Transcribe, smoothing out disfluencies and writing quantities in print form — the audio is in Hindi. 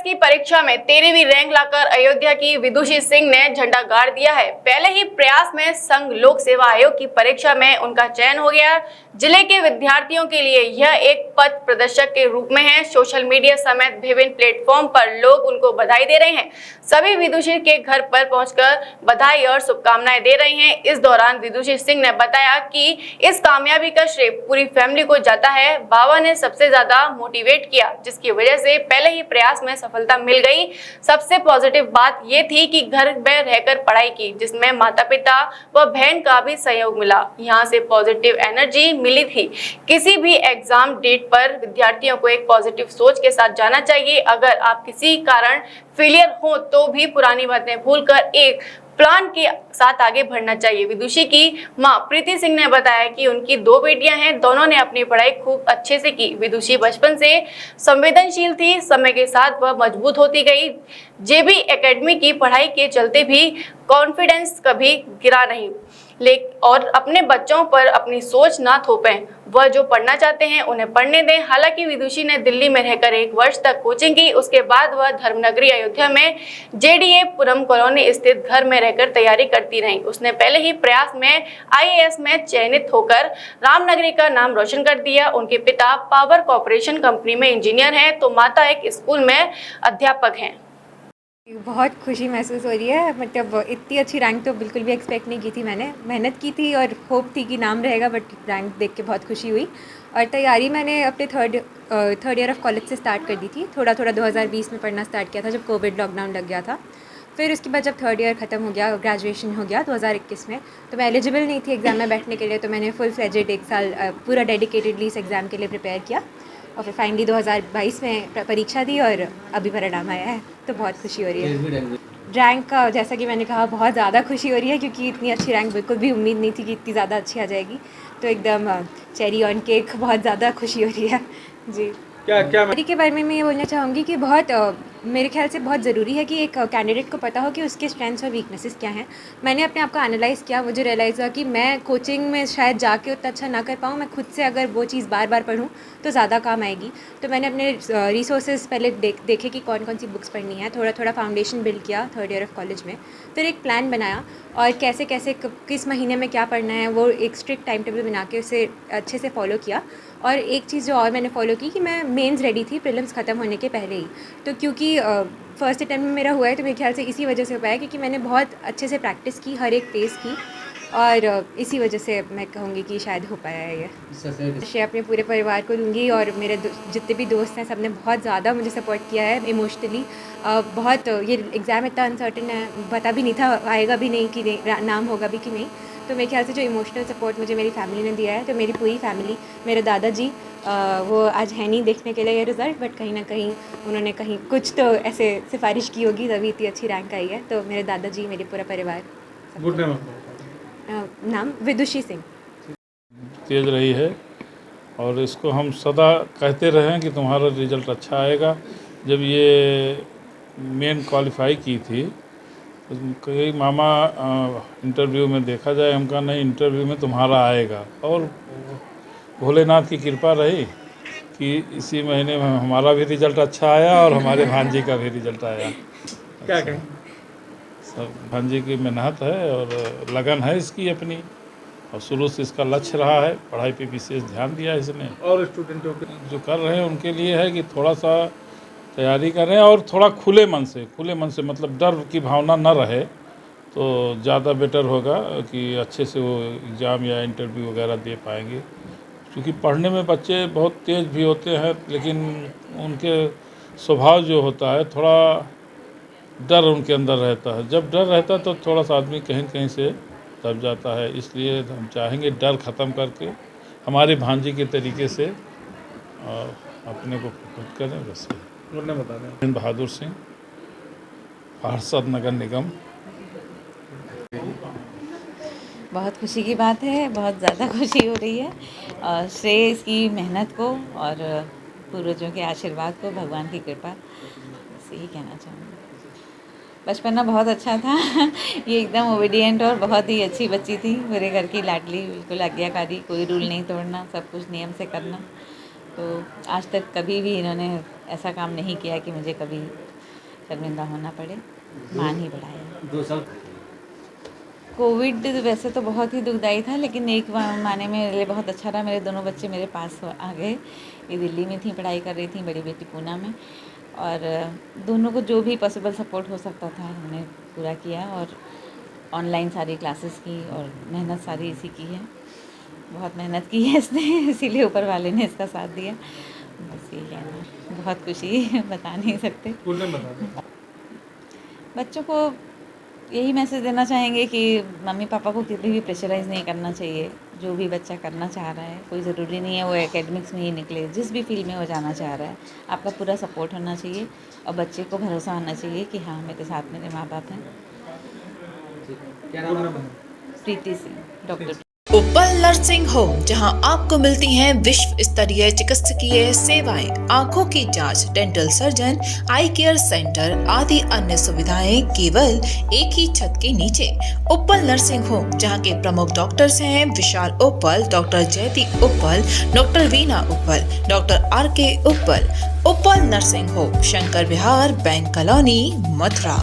की परीक्षा में 13वीं रैंक लाकर अयोध्या की विदुषी सिंह ने झंडा गाड़ दिया है। पहले ही प्रयास में संघ लोक सेवा आयोग की परीक्षा में उनका चयन हो गया। जिले के विद्यार्थियों के लिए यह एक पथ प्रदर्शक के रूप में है। सोशल मीडिया समेत विभिन्न प्लेटफॉर्म पर लोग उनको बधाई दे रहे हैं। सभी विदुषी के घर पर पहुंचकर बधाई और शुभकामनाएं दे रहे हैं। इस दौरान विदुषी सिंह ने बताया कि इस कामयाबी का श्रेय पूरी फैमिली को जाता है। बाबा ने सबसे ज्यादा मोटिवेट किया, जिसकी वजह से पहले ही प्रयास में सफलता मिल गई। सबसे पॉजिटिव बात ये थी कि घर में रहकर पढ़ाई की, जिसमें माता पिता व बहन का भी सहयोग मिला। यहाँ से पॉजिटिव एनर्जी मिली थी। किसी भी एग्जाम डेट पर विद्यार्थियों को एक पॉजिटिव सोच के साथ जाना चाहिए। अगर आप किसी कारण फेलियर हो तो भी पुरानी बातें भूलकर एक प्लान के साथ आगे बढ़ना चाहिए। विदुषी की मां प्रीति सिंह ने बताया कि उनकी 2 बेटियां हैं, दोनों ने अपनी पढ़ाई खूब अच्छे से की। विदुषी बचपन से संवेदनशील थी, समय के साथ वह मजबूत होती गई। जेबी एकेडमी की पढ़ाई के चलते भी कॉन्फिडेंस कभी गिरा नहीं, और अपने बच्चों पर अपनी सोच ना थोपें। वह जो पढ़ना चाहते हैं उन्हें पढ़ने दें। हालांकि विदुषी ने दिल्ली में रहकर 1 वर्ष तक कोचिंग की। उसके बाद वह धर्मनगरी अयोध्या में जेडीए पुरम कॉलोनी स्थित घर में रहकर तैयारी करती रही। उसने पहले ही प्रयास में आईएएस में चयनित होकर रामनगरी का नाम रोशन कर दिया। उनके पिता पावर कॉर्पोरेशन कंपनी में इंजीनियर हैं, तो माता एक स्कूल में अध्यापक हैं। बहुत खुशी महसूस हो रही है। मतलब इतनी अच्छी रैंक तो बिल्कुल भी एक्सपेक्ट नहीं की थी मैंने। मेहनत की थी और होप थी कि नाम रहेगा, बट रैंक देख के बहुत खुशी हुई। और तैयारी मैंने अपने थर्ड ईयर ऑफ कॉलेज से स्टार्ट कर दी थी। थोड़ा 2020 में पढ़ना स्टार्ट किया था जब कोविड लॉकडाउन लग गया था। फिर उसके बाद जब थर्ड ईयर ख़त्म हो गया, ग्रेजुएशन हो गया 2021 में, तो मैं एलिजिबल नहीं थी एग्ज़ाम में बैठने के लिए। तो मैंने फुल फ्लेजेड 1 साल पूरा डेडिकेटेडली इस एग्ज़ाम के लिए प्रिपेयर किया और फिर फाइनली 2022 में परीक्षा दी और अभी परिणाम आया है, तो बहुत खुशी हो रही है। रैंक का जैसा कि मैंने कहा, बहुत ज़्यादा खुशी हो रही है क्योंकि इतनी अच्छी रैंक बिल्कुल भी उम्मीद नहीं थी कि इतनी ज़्यादा अच्छी आ जाएगी। तो एकदम चेरी ऑन केक, बहुत ज़्यादा खुशी हो रही है जी। क्या के बारे में मैं ये बोलना चाहूँगी कि बहुत मेरे ख्याल से बहुत ज़रूरी है कि एक कैंडिडेट को पता हो कि उसके स्ट्रेंथ्स और वीकनेसेस क्या हैं। मैंने अपने आप को एनालाइज़ किया, मुझे रियलाइज़ हुआ कि मैं कोचिंग में शायद जाके उतना अच्छा ना कर पाऊँ। मैं खुद से अगर वो चीज़ बार बार पढूँ तो ज़्यादा काम आएगी। तो मैंने अपने रिसोर्सेज पहले देखे कि कौन कौन सी बुक्स पढ़नी है। थोड़ा फाउंडेशन बिल्ड किया थर्ड ईयर ऑफ कॉलेज में। फिर एक प्लान बनाया और कैसे कैसे किस महीने में क्या पढ़ना है, वो एक स्ट्रिक्ट टाइम टेबल बना के उसे अच्छे से फॉलो किया। और एक चीज़ जो और मैंने फॉलो की कि मैं मेंस रेडी थी प्रीलिम्स ख़त्म होने के पहले ही। तो क्योंकि फर्स्ट अटैम्प्ट में मेरा हुआ है, तो मेरे ख्याल से इसी वजह से हो पाया क्योंकि मैंने बहुत अच्छे से प्रैक्टिस की, हर एक फेज़ की, और इसी वजह से मैं कहूँगी कि शायद हो पाया है ये। श्रेय अपने पूरे परिवार को दूँगी और मेरे जितने भी दोस्त हैं सब ने बहुत ज़्यादा मुझे सपोर्ट किया है इमोशनली। बहुत ये एग्ज़ाम इतना अनसर्टेन है, पता भी नहीं था आएगा भी नहीं कि नाम होगा भी कि नहीं। तो मेरे ख्याल से जो इमोशनल सपोर्ट मुझे मेरी फैमिली ने दिया है, तो मेरी पूरी फैमिली, मेरे दादाजी वो आज है नहीं देखने के लिए ये रिज़ल्ट, बट कहीं ना कहीं उन्होंने कहीं कुछ तो ऐसे सिफारिश की होगी तभी इतनी अच्छी रैंक आई है। तो मेरे दादाजी, मेरे पूरा परिवार। गुड नेम नाम विदुषी सिंह। तेज रही है और इसको हम सदा कहते रहें कि तुम्हारा रिज़ल्ट अच्छा आएगा। जब ये मेन क्वालिफाई की थी तो कई मामा इंटरव्यू में देखा जाए, हम कहा नहीं इंटरव्यू में तुम्हारा आएगा। और भोलेनाथ की कृपा रही कि इसी महीने में हमारा भी रिज़ल्ट अच्छा आया और हमारे भांजी का भी रिज़ल्ट आया। क्या कहें, सब भांजी की मेहनत है और लगन है इसकी अपनी, और शुरू से इसका लक्ष्य रहा है, पढ़ाई पे विशेष ध्यान दिया इसने। और स्टूडेंटों के जो कर रहे हैं उनके लिए है कि थोड़ा सा तैयारी करें और थोड़ा खुले मन से मतलब डर की भावना न रहे तो ज़्यादा बेटर होगा कि अच्छे से वो एग्ज़ाम या इंटरव्यू वगैरह दे पाएंगे। क्योंकि पढ़ने में बच्चे बहुत तेज़ भी होते हैं, लेकिन उनके स्वभाव जो होता है थोड़ा डर उनके अंदर रहता है। जब डर रहता है तो थोड़ा सा आदमी कहीं कहीं से दब जाता है। इसलिए हम चाहेंगे डर ख़त्म करके हमारे भांजी के तरीके से अपने को प्रकट करें। बस बता दें, बहादुर सिंह, पार्षद नगर निगम। बहुत खुशी की बात है, बहुत ज़्यादा खुशी हो रही है और श्रेय इसकी मेहनत को और पूर्वजों के आशीर्वाद को, भगवान की कृपा, बस यही कहना चाहूँगी। बचपना बहुत अच्छा था ये एकदम ओबीडियंट और बहुत ही अच्छी बच्ची थी, मेरे घर की लाडली, बिल्कुल आज्ञाकारी, कोई रूल नहीं तोड़ना, सब कुछ नियम से करना। तो आज तक कभी भी इन्होंने ऐसा काम नहीं किया कि मुझे कभी शर्मिंदा होना पड़े, मान ही बढ़ाया। 2 साल कोविड वैसे तो बहुत ही दुखदाई था, लेकिन एक माने में मेरे लिए बहुत अच्छा रहा। मेरे दोनों बच्चे मेरे पास आ गए। ये दिल्ली में थी, पढ़ाई कर रही थी, बड़ी बेटी पूना में, और दोनों को जो भी पॉसिबल सपोर्ट हो सकता था हमने पूरा किया, और ऑनलाइन सारी क्लासेस की, और मेहनत सारी इसी की है। बहुत मेहनत की है इसने, इसीलिए ऊपर वाले ने इसका साथ दिया। बस यही कहना है। बहुत खुशी बता नहीं सकते। फुल नेम बता दें। बच्चों को यही मैसेज देना चाहेंगे कि मम्मी पापा को कभी भी प्रेशराइज़ नहीं करना चाहिए। जो भी बच्चा करना चाह रहा है, कोई ज़रूरी नहीं है वो एकेडमिक्स में ही निकले, जिस भी फील्ड में वो जाना चाह रहा है, आपका पूरा सपोर्ट होना चाहिए, और बच्चे को भरोसा होना चाहिए कि हाँ, मेरे साथ मेरे माँ बाप हैं। क्या नाम है? प्रीति सिंह, डॉक्टर। उपल नर्सिंग होम, जहां आपको मिलती हैं विश्व स्तरीय चिकित्सकीय सेवाएं, आंखों की जांच, डेंटल सर्जन, आई केयर सेंटर आदि अन्य सुविधाएं केवल एक ही छत के नीचे। उपल नर्सिंग होम, जहां के प्रमुख डॉक्टर्स हैं विशाल उप्पल, डॉक्टर जयति उप्पल, डॉक्टर वीना उप्पल, डॉक्टर RK उप्पल। उपल नर्सिंग होम, शंकर विहार, बैंक कॉलोनी, मथुरा।